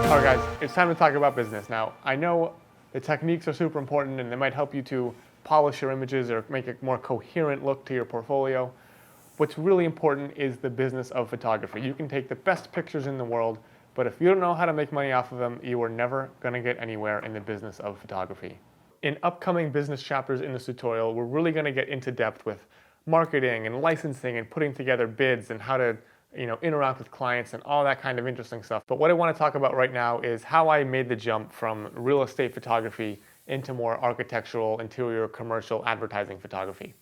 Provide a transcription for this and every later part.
All right, guys, it's time to talk about business. Now, I know the techniques are super important and they might help you to polish your images or make a more coherent look to your portfolio. What's really important is the business of photography. You can take the best pictures in the world, but if you don't know how to make money off of them, you are never going to get anywhere in the business of photography. In upcoming business chapters in this tutorial, we're really going to get into depth with marketing and licensing and putting together bids and how to interact with clients and all that kind of interesting stuff. But what I want to talk about right now is how I made the jump from real estate photography into more architectural, interior, commercial, advertising photography.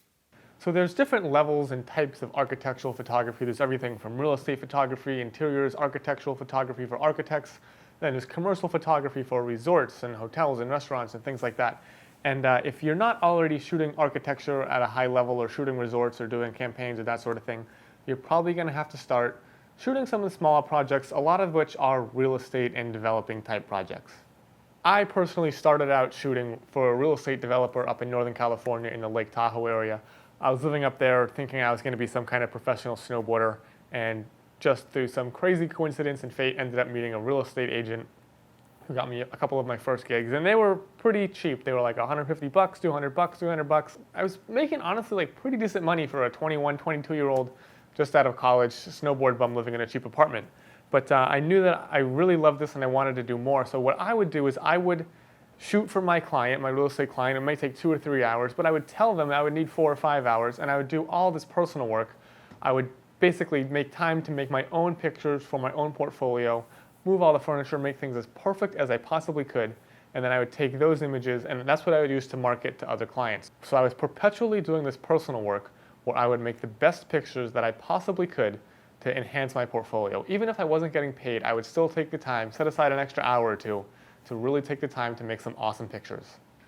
So there's different levels and types of architectural photography. There's everything from real estate photography, interiors, architectural photography for architects. Then there's commercial photography for resorts and hotels and restaurants and things like that. And if you're not already shooting architecture at a high level or shooting resorts or doing campaigns or that sort of thing, you're probably going to have to start shooting some of the smaller projects, a lot of which are real estate and developing type projects. I personally started out shooting for a real estate developer up in Northern California in the Lake Tahoe area. I was living up there thinking I was going to be some kind of professional snowboarder, and just through some crazy coincidence and fate ended up meeting a real estate agent who got me a couple of my first gigs, and they were pretty cheap. They were like $150, $200, $300. I was making honestly like pretty decent money for a 21, 22-year-old just out of college snowboard bum living in a cheap apartment. But I knew that I really loved this and I wanted to do more. So what I would do is I would shoot for my client, my real estate client. It might take 2 or 3 hours, but I would tell them I would need 4 or 5 hours, and I would do all this personal work. I would basically make time to make my own pictures for my own portfolio, move all the furniture, make things as perfect as I possibly could, and then I would take those images, and that's what I would use to market to other clients. So I was perpetually doing this personal work where I would make the best pictures that I possibly could to enhance my portfolio. Even if I wasn't getting paid, I would still take the time, set aside an extra hour or two to really take the time to make some awesome pictures.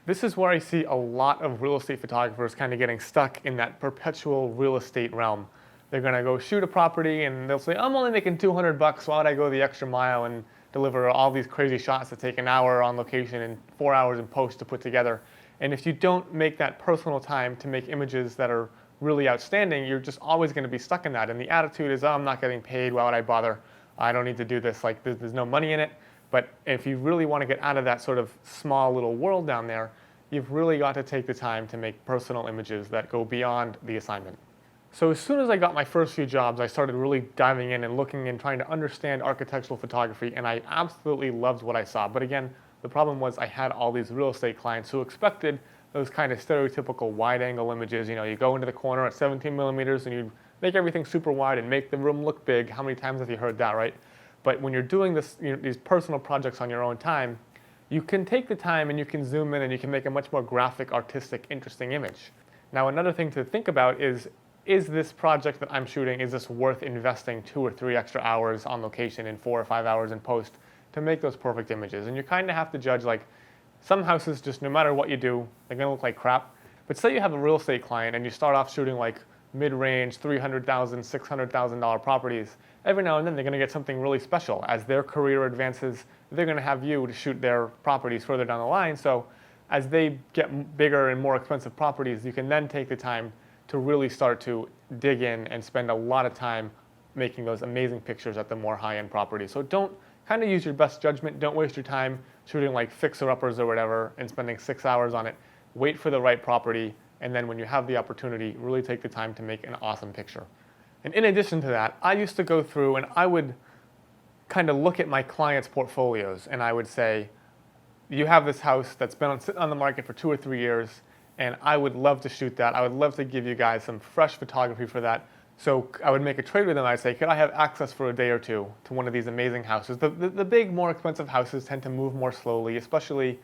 This is where I see a lot of real estate photographers kind of getting stuck in that perpetual real estate realm. They're gonna go shoot a property and they'll say, I'm only making $200, why would I go the extra mile and deliver all these crazy shots that take an hour on location and 4 hours in post to put together? And if you don't make that personal time to make images that are really outstanding, you're just always going to be stuck in that. And the attitude is, oh, I'm not getting paid, why would I bother? I don't need to do this, like there's no money in it. But if you really want to get out of that sort of small little world down there, you've really got to take the time to make personal images that go beyond the assignment. So as soon as I got my first few jobs, I started really diving in and looking and trying to understand architectural photography, and I absolutely loved what I saw. But again, the problem was I had all these real estate clients who expected those kind of stereotypical wide-angle images. You go into the corner at 17 millimeters and you make everything super wide and make the room look big. How many times have you heard that, right? But when you're doing this, these personal projects on your own time, you can take the time and you can zoom in and you can make a much more graphic, artistic, interesting image. Now, another thing to think about is this project that I'm shooting, is this worth investing 2 or 3 extra hours on location and 4 or 5 hours in post to make those perfect images? And you kind of have to judge, like, some houses, just no matter what you do, they're going to look like crap. But say you have a real estate client and you start off shooting like mid-range, $300,000, $600,000 properties. Every now and then they're going to get something really special. As their career advances, they're going to have you to shoot their properties further down the line. So as they get bigger and more expensive properties, you can then take the time to really start to dig in and spend a lot of time making those amazing pictures at the more high-end properties. So don't kind of use your best judgment. Don't waste your time shooting like fixer-uppers or whatever and spending 6 hours on it. Wait for the right property, and then when you have the opportunity, really take the time to make an awesome picture. And in addition to that, I used to go through and I would kind of look at my clients' portfolios, and I would say, you have this house that's been sitting on the market for 2 or 3 years, and I would love to shoot that. I would love to give you guys some fresh photography for that. So I would make a trade with them. I'd say, could I have access for a day or two to one of these amazing houses? The big, more expensive houses tend to move more slowly, especially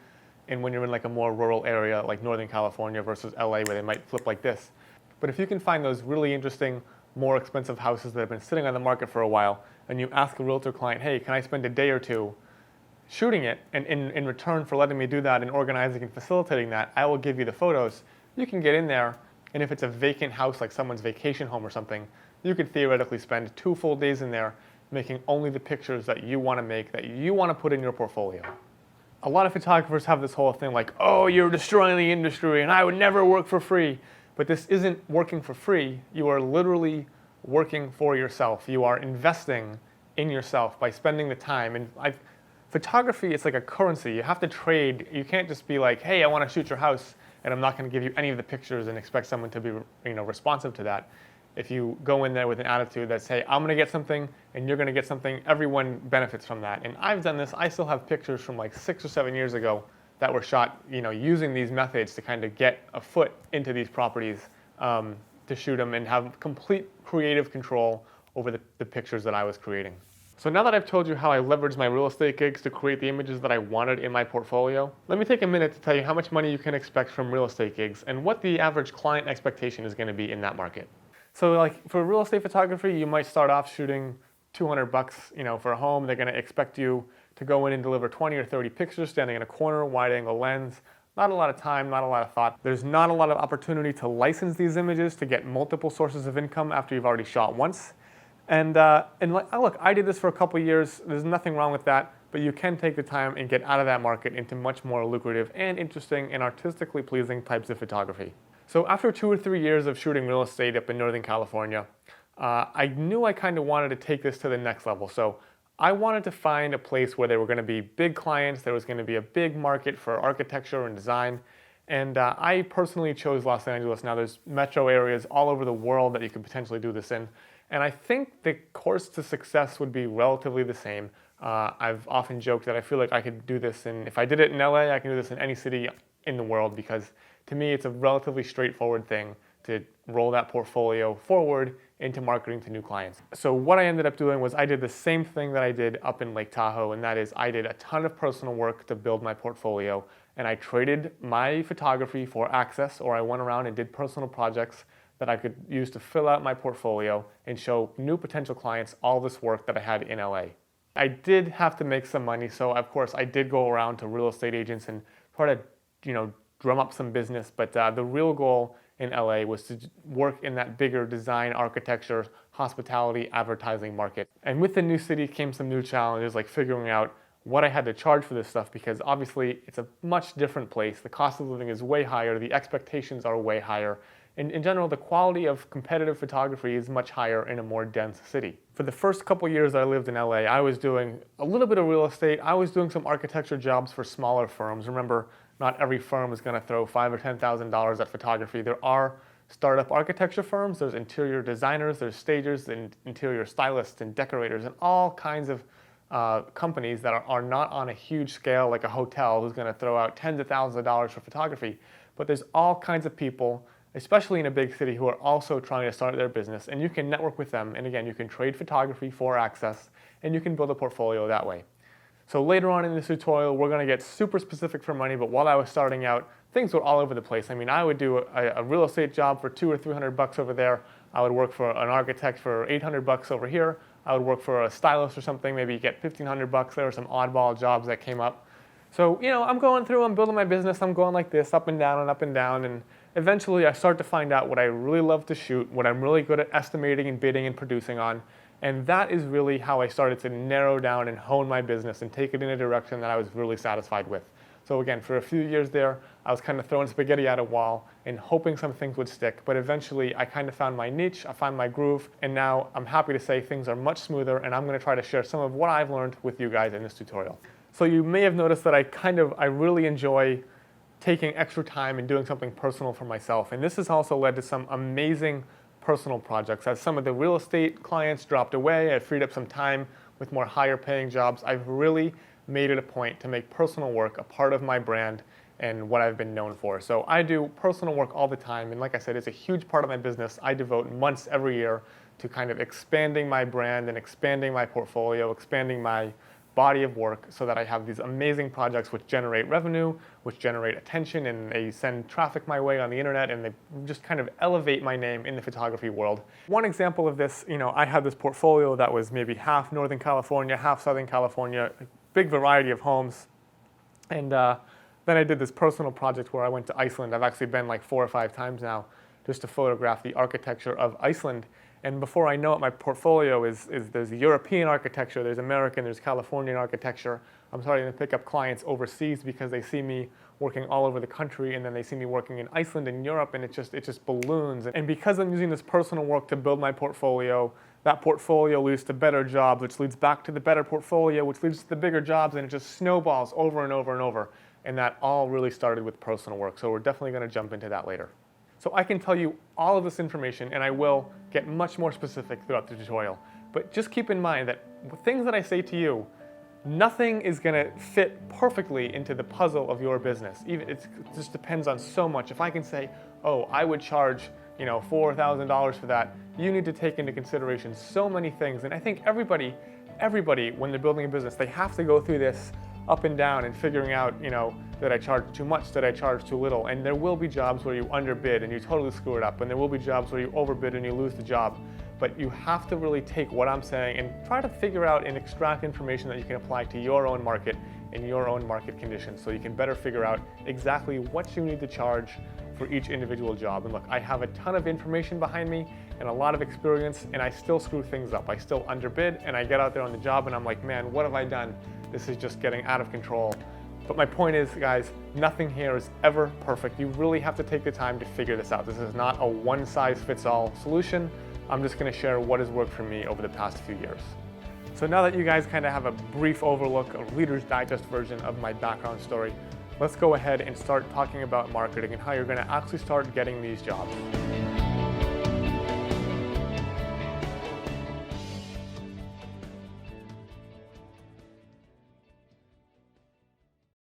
when you're in like a more rural area like Northern California versus LA, where they might flip like this. But if you can find those really interesting, more expensive houses that have been sitting on the market for a while, and you ask a realtor client, hey, can I spend a day or two shooting it, and in return for letting me do that and organizing and facilitating that, I will give you the photos. You can get in there, and if it's a vacant house like someone's vacation home or something, you could theoretically spend 2 full days in there making only the pictures that you want to make, that you want to put in your portfolio. A lot of photographers have this whole thing like, oh, you're destroying the industry and I would never work for free. But this isn't working for free. You are literally working for yourself. You are investing in yourself by spending the time. And photography, it's like a currency. You have to trade. You can't just be like, hey, I want to shoot your house, and I'm not going to give you any of the pictures and expect someone to be, responsive to that. If you go in there with an attitude that's, hey, I'm going to get something and you're going to get something, everyone benefits from that. And I've done this. I still have pictures from like 6 or 7 years ago that were shot, using these methods to kind of get a foot into these properties, to shoot them and have complete creative control over the pictures that I was creating. So now that I've told you how I leveraged my real estate gigs to create the images that I wanted in my portfolio, let me take a minute to tell you how much money you can expect from real estate gigs and what the average client expectation is going to be in that market. So like for real estate photography, you might start off shooting $200, for a home. They're going to expect you to go in and deliver 20 or 30 pictures standing in a corner, wide angle lens. Not a lot of time, not a lot of thought. There's not a lot of opportunity to license these images to get multiple sources of income after you've already shot once. And look, I did this for a couple of years. There's nothing wrong with that, but you can take the time and get out of that market into much more lucrative and interesting and artistically pleasing types of photography. So after 2 or 3 years of shooting real estate up in Northern California, I knew I kind of wanted to take this to the next level. So I wanted to find a place where there were going to be big clients, there was going to be a big market for architecture and design, and I personally chose Los Angeles. Now there's metro areas all over the world that you could potentially do this in, and I think the course to success would be relatively the same. I've often joked that I feel like I could do this if I did it in LA, I can do this in any city in the world, because to me it's a relatively straightforward thing to roll that portfolio forward into marketing to new clients. So what I ended up doing was I did the same thing that I did up in Lake Tahoe, and that is I did a ton of personal work to build my portfolio, and I traded my photography for access, or I went around and did personal projects that I could use to fill out my portfolio and show new potential clients all this work that I had in LA. I did have to make some money, so of course I did go around to real estate agents and try to, drum up some business, but the real goal in LA was to work in that bigger design, architecture, hospitality, advertising market. And with the new city came some new challenges, like figuring out what I had to charge for this stuff, because obviously it's a much different place. The cost of living is way higher, the expectations are way higher, and in general, the quality of competitive photography is much higher in a more dense city. For the first couple years I lived in LA, I was doing a little bit of real estate. I was doing some architecture jobs for smaller firms. Remember, not every firm is going to throw $5,000 or $10,000 at photography. There are startup architecture firms, there's interior designers, there's stagers and interior stylists and decorators and all kinds of companies that are not on a huge scale like a hotel who's going to throw out tens of thousands of dollars for photography. But there's all kinds of people, especially in a big city, who are also trying to start their business, and you can network with them. And again, you can trade photography for access, and you can build a portfolio that way. So later on in this tutorial, we're going to get super specific for money, but while I was starting out, things were all over the place. I mean, I would do a real estate job for $200 or $300 over there. I would work for an architect for $800 over here. I would work for a stylist or something, maybe get $1,500. There were some oddball jobs that came up. So, I'm going through, I'm building my business, I'm going like this, up and down, and eventually I start to find out what I really love to shoot, what I'm really good at estimating and bidding and producing on. And that is really how I started to narrow down and hone my business and take it in a direction that I was really satisfied with. So again, for a few years there, I was kind of throwing spaghetti at a wall and hoping some things would stick. But eventually, I kind of found my niche, I found my groove, and now I'm happy to say things are much smoother, and I'm going to try to share some of what I've learned with you guys in this tutorial. So you may have noticed that I really enjoy taking extra time and doing something personal for myself. And this has also led to some amazing personal projects. As some of the real estate clients dropped away, I freed up some time with more higher paying jobs. I've really made it a point to make personal work a part of my brand and what I've been known for. So I do personal work all the time, and like I said, it's a huge part of my business. I devote months every year to kind of expanding my brand and expanding my portfolio, expanding my body of work, so that I have these amazing projects which generate revenue, which generate attention, and they send traffic my way on the internet, and they just kind of elevate my name in the photography world. One example of this, I had this portfolio that was maybe half Northern California, half Southern California, a big variety of homes. And then I did this personal project where I went to Iceland. I've actually been like 4 or 5 times now just to photograph the architecture of Iceland. And before I know it, my portfolio is there's European architecture, there's American, there's Californian architecture. I'm starting to pick up clients overseas because they see me working all over the country, and then they see me working in Iceland and Europe, and it just balloons. And because I'm using this personal work to build my portfolio, that portfolio leads to better jobs, which leads back to the better portfolio, which leads to the bigger jobs, and it just snowballs over and over and over. And that all really started with personal work. So we're definitely going to jump into that later. So I can tell you all of this information, and I will get much more specific throughout the tutorial. But just keep in mind that things that I say to you, nothing is going to fit perfectly into the puzzle of your business. It just depends on so much. If I can say, oh, I would charge $4,000 for that, you need to take into consideration so many things. And I think everybody, when they're building a business, they have to go through this up and down and figuring out, that I charge too much, that I charge too little. And there will be jobs where you underbid and you totally screw it up. And there will be jobs where you overbid and you lose the job. But you have to really take what I'm saying and try to figure out and extract information that you can apply to your own market and your own market conditions, so you can better figure out exactly what you need to charge for each individual job. And look, I have a ton of information behind me and a lot of experience, and I still screw things up. I still underbid, and I get out there on the job and I'm like, man, what have I done? This is just getting out of control. But my point is, guys, nothing here is ever perfect. You really have to take the time to figure this out. This is not a one-size-fits-all solution. I'm just going to share what has worked for me over the past few years. So now that you guys kind of have a brief overlook, a Reader's Digest version of my background story, let's go ahead and start talking about marketing and how you're going to actually start getting these jobs.